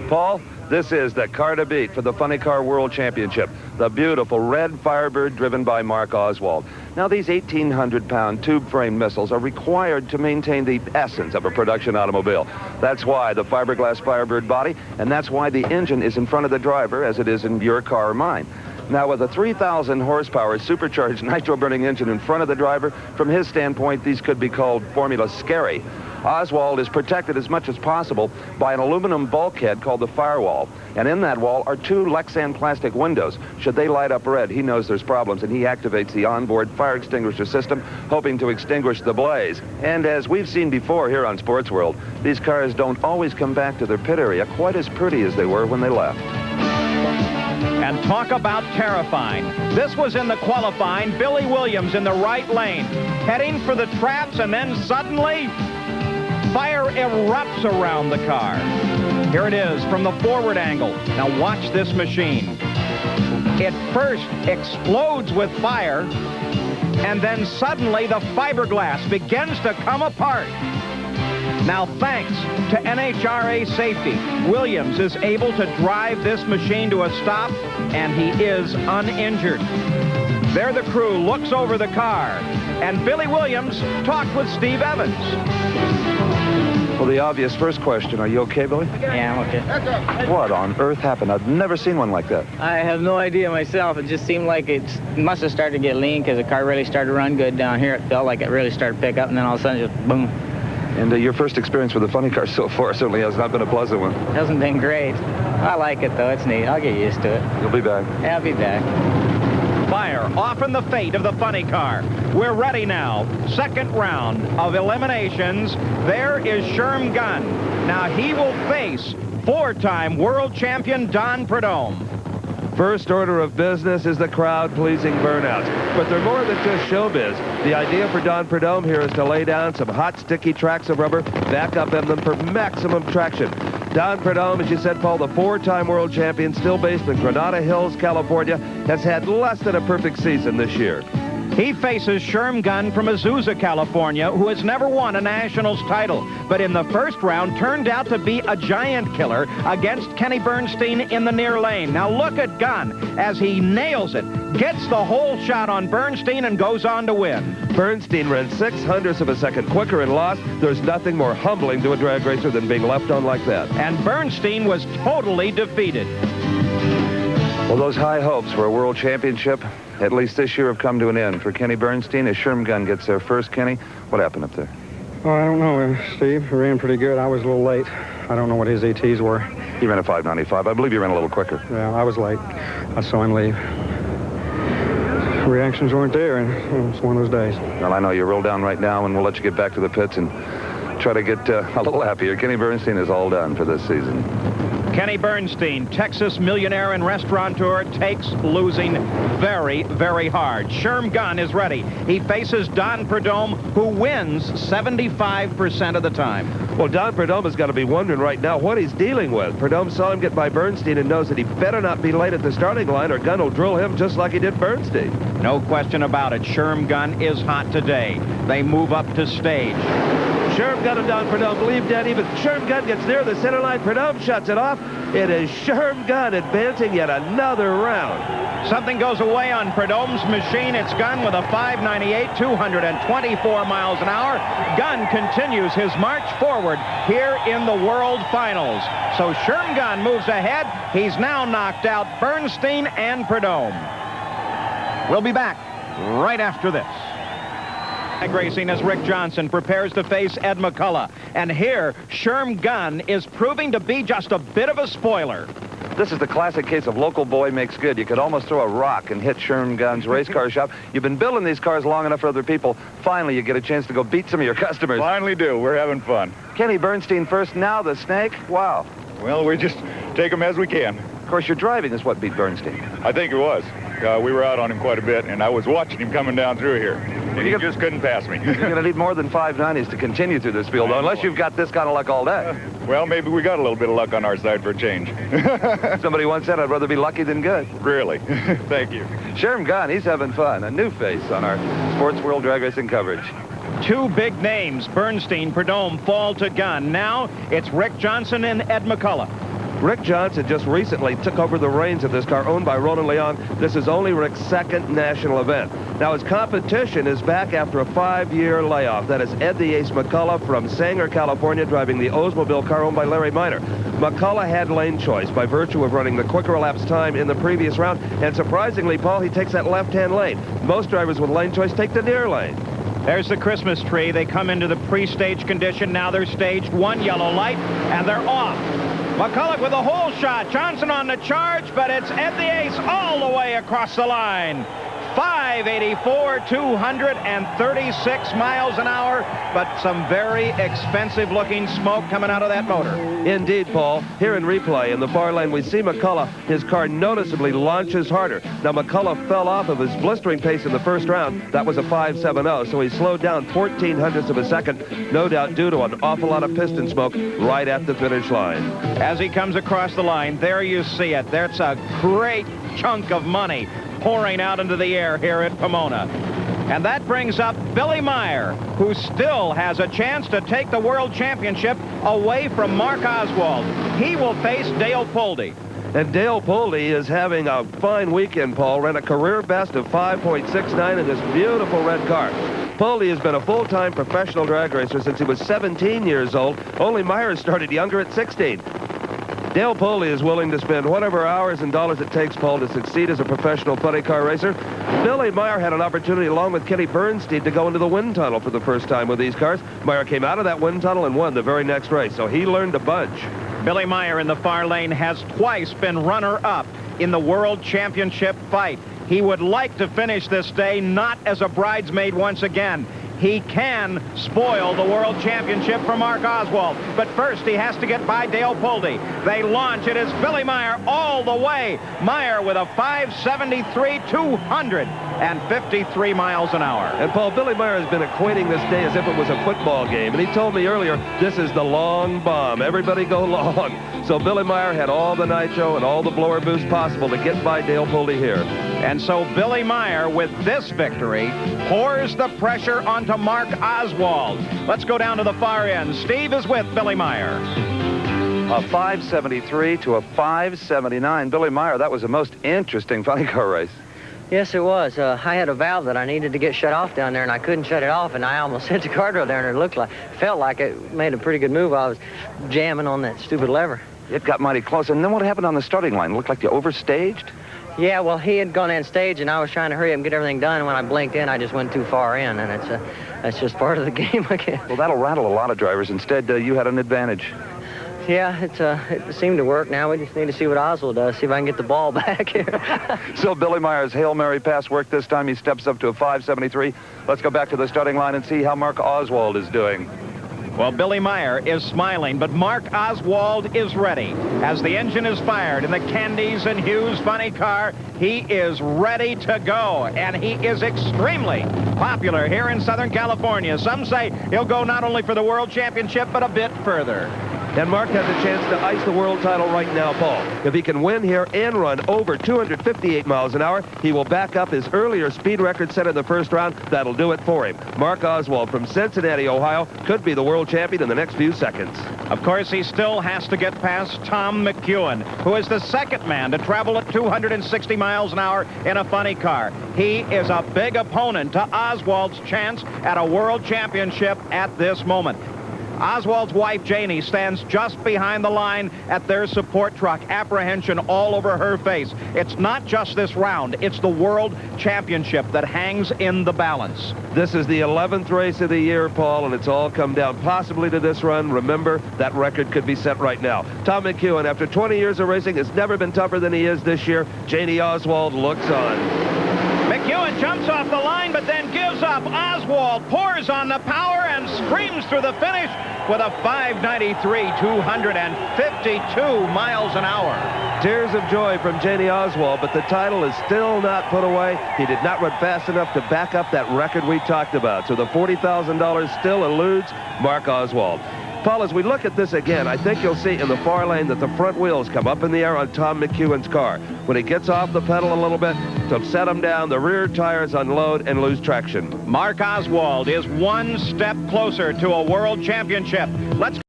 Paul, this is the car to beat for the Funny Car World Championship. The beautiful red Firebird driven by Mark Oswald. Now, these 1,800-pound tube-frame missiles are required to maintain the essence of a production automobile. That's why the fiberglass Firebird body, and that's why the engine is in front of the driver as it is in your car or mine. Now, with a 3,000 horsepower supercharged nitro-burning engine in front of the driver, from his standpoint, these could be called Formula Scary. Oswald is protected as much as possible by an aluminum bulkhead called the firewall. And in that wall are two Lexan plastic windows. Should they light up red, he knows there's problems, and he activates the onboard fire extinguisher system, hoping to extinguish the blaze. And as we've seen before here on Sports World, these cars don't always come back to their pit area quite as pretty as they were when they left. And talk about terrifying. This was in the qualifying. Billy Williams in the right lane, heading for the traps, and then suddenly fire erupts around the car. Here it is from the forward angle. Now watch this machine. It first explodes with fire, and then suddenly the fiberglass begins to come apart. Now, thanks to NHRA safety, Williams is able to drive this machine to a stop, and he is uninjured. There the crew looks over the car, and Billy Williams talked with Steve Evans. Well, the obvious first question, are you okay, Billy? Yeah, I'm okay. What on earth happened? I've never seen one like that. I have no idea myself. It just seemed like it must have started to get lean because the car really started to run good down here. It felt like it really started to pick up, and then all of a sudden just boom. And your first experience with the funny car so far certainly has not been a pleasant one. It hasn't been great. I like it, though. It's neat. I'll get used to it. You'll be back. Yeah, I'll be back. Fire, often the fate of the funny car. We're ready now. Second round of eliminations. There is Sherm Gunn. Now he will face four-time world champion Don Prudhomme. First order of business is the crowd-pleasing burnouts. But they're more than just showbiz. The idea for Don Prudhomme here is to lay down some hot, sticky tracks of rubber, back up in them for maximum traction. Don Prudhomme, as you said, Paul, the four-time world champion, still based in Granada Hills, California, has had less than a perfect season this year. He faces Sherm Gunn from Azusa, California, who has never won a Nationals title, but in the first round turned out to be a giant killer against Kenny Bernstein in the near lane. Now look at Gunn as he nails it, gets the whole shot on Bernstein, and goes on to win. Bernstein ran 0.06 of a second quicker and lost. There's nothing more humbling to a drag racer than being left on like that. And Bernstein was totally defeated. Well, those high hopes for a world championship, at least this year, have come to an end. For Kenny Bernstein, as Sherm Gunn gets there first, Kenny, what happened up there? Oh, I don't know, Steve. He ran pretty good. I was a little late. I don't know what his ETs were. He ran a 5.95. I believe you ran a little quicker. Yeah, I was late. I saw him leave. Reactions weren't there, and it's one of those days. Well, I know you're real down right now, and we'll let you get back to the pits and try to get a little happier. Kenny Bernstein is all done for this season. Kenny Bernstein, Texas millionaire and restaurateur, takes losing very, very hard. Sherm Gunn is ready. He faces Don Prudhomme, who wins 75% of the time. Well, Don Prudhomme has got to be wondering right now what he's dealing with. Prudhomme saw him get by Bernstein and knows that he better not be late at the starting line or Gunn will drill him just like he did Bernstein. No question about it. Sherm Gunn is hot today. They move up to stage. Sherm Gunn and Don Prudhomme leave dead even. Sherm Gunn gets near the center line. Prudhomme shuts it off. It is Sherm Gunn advancing yet another round. Something goes away on Prudhomme's machine. It's Gunn with a 598, 224 miles an hour. Gunn continues his march forward here in the World Finals. So Sherm Gunn moves ahead. He's now knocked out Bernstein and Prudhomme. We'll be back right after this. Racing as Rick Johnson prepares to face Ed McCulloch. And here, Sherm Gunn is proving to be just a bit of a spoiler. This is the classic case of local boy makes good. You could almost throw a rock and hit Sherm Gunn's race car shop. You've been building these cars long enough for other people. Finally, you get a chance to go beat some of your customers. Finally do. We're having fun. Kenny Bernstein first, now the snake. Wow. Well, we just take them as we can. Of course, your driving is what beat Bernstein. I think it was. We were out on him quite a bit, and I was watching him coming down through here. And he just couldn't pass me. You're going to need more than 590s to continue through this field, though, unless you've got this kind of luck all day. Well, maybe we got a little bit of luck on our side for a change. Somebody once said I'd rather be lucky than good. Really? Thank you. Sherm Gunn, he's having fun. A new face on our Sports World drag racing coverage. Two big names, Bernstein, Prudhomme, fall to Gunn. Now it's Rick Johnson and Ed McCulloch. Rick Johnson just recently took over the reins of this car, owned by Roland Leong. This is only Rick's second national event. Now, his competition is back after a 5-year layoff. That is Ed the Ace McCulloch from Sanger, California, driving the Oldsmobile car owned by Larry Meyer. McCulloch had lane choice by virtue of running the quicker elapsed time in the previous round, and surprisingly, Paul, he takes that left-hand lane. Most drivers with lane choice take the near lane. There's the Christmas tree. They come into the pre-stage condition. Now they're staged. One yellow light, and they're off. McCulloch with a hole shot. Johnson on the charge, but it's Ed the Ace all the way across the line. 584, 236 miles an hour, but some very expensive-looking smoke coming out of that motor. Indeed, Paul. Here in replay, in the far lane, we see McCulloch. His car noticeably launches harder. Now, McCulloch fell off of his blistering pace in the first round. That was a 5.70, so he slowed down 14 hundredths of a second, no doubt due to an awful lot of piston smoke right at the finish line. As he comes across the line, there you see it. There's a great chunk of money pouring out into the air here at Pomona. And that brings up Billy Meyer, who still has a chance to take the World Championship away from Mark Oswald. He will face Dale Pulde. And Dale Pulde is having a fine weekend, Paul. Ran a career best of 5.69 in this beautiful red car. Pulde has been a full-time professional drag racer since he was 17 years old. Only Meyer started younger at 16. Dale Pulde is willing to spend whatever hours and dollars it takes, Paul, to succeed as a professional funny car racer. Billy Meyer had an opportunity, along with Kenny Bernstein, to go into the wind tunnel for the first time with these cars. Meyer came out of that wind tunnel and won the very next race, so he learned a bunch. Billy Meyer in the far lane has twice been runner-up in the World Championship fight. He would like to finish this day not as a bridesmaid once again. He can spoil the World Championship for Mark Oswald. But first, he has to get by Dale Pulde. They launch. It is Billy Meyer all the way. Meyer with a 573, 253 miles an hour. And, Paul, Billy Meyer has been equating this day as if it was a football game. And he told me earlier, this is the long bomb. Everybody go long. So Billy Meyer had all the nitro and all the blower boost possible to get by Dale Pulde here. And so Billy Meyer, with this victory, pours the pressure onto Mark Oswald. Let's go down to the far end. Steve is with Billy Meyer. A 573 to a 579. Billy Meyer, that was the most interesting funny car race. Yes, it was. I had a valve that I needed to get shut off down there, and I couldn't shut it off, and I almost hit the guardrail there, and it felt like it made a pretty good move. I was jamming on that stupid lever. It got mighty close. And then what happened on the starting line? It looked like you overstaged? Yeah, well, he had gone in stage, and I was trying to hurry up and get everything done, and when I blinked in, I just went too far in, and that's just part of the game, I guess. Well, that'll rattle a lot of drivers. Instead, you had an advantage. Yeah, it seemed to work. Now we just need to see what Oswald does, see if I can get the ball back here. So Billy Meyer's Hail Mary pass worked this time. He steps up to a 573. Let's go back to the starting line and see how Mark Oswald is doing. Well, Billy Meyer is smiling, but Mark Oswald is ready. As the engine is fired in the Candies and Hughes funny car, he is ready to go, and he is extremely popular here in Southern California. Some say he'll go not only for the World Championship, but a bit further. And Mark has a chance to ice the world title right now, Paul. If he can win here and run over 258 miles an hour, he will back up his earlier speed record set in the first round. That'll do it for him. Mark Oswald from Cincinnati, Ohio, could be the world champion in the next few seconds. Of course, he still has to get past Tom McEwen, who is the second man to travel at 260 miles an hour in a funny car. He is a big opponent to Oswald's chance at a world championship at this moment. Oswald's wife, Janie, stands just behind the line at their support truck, apprehension all over her face. It's not just this round, it's the World Championship that hangs in the balance. This is the 11th race of the year, Paul, and it's all come down possibly to this run. Remember, that record could be set right now. Tom McEwen, after 20 years of racing, has never been tougher than he is this year. Janie Oswald looks on. McEwen jumps off the line, but then gives up. Oswald pours on the power and screams through the finish with a 593, 252 miles an hour. Tears of joy from Janie Oswald, but the title is still not put away. He did not run fast enough to back up that record we talked about, so the $40,000 still eludes Mark Oswald. Paul, as we look at this again, I think you'll see in the far lane that the front wheels come up in the air on Tom McEwen's car. When he gets off the pedal a little bit to set him down, the rear tires unload and lose traction. Mark Oswald is one step closer to a world championship. Let's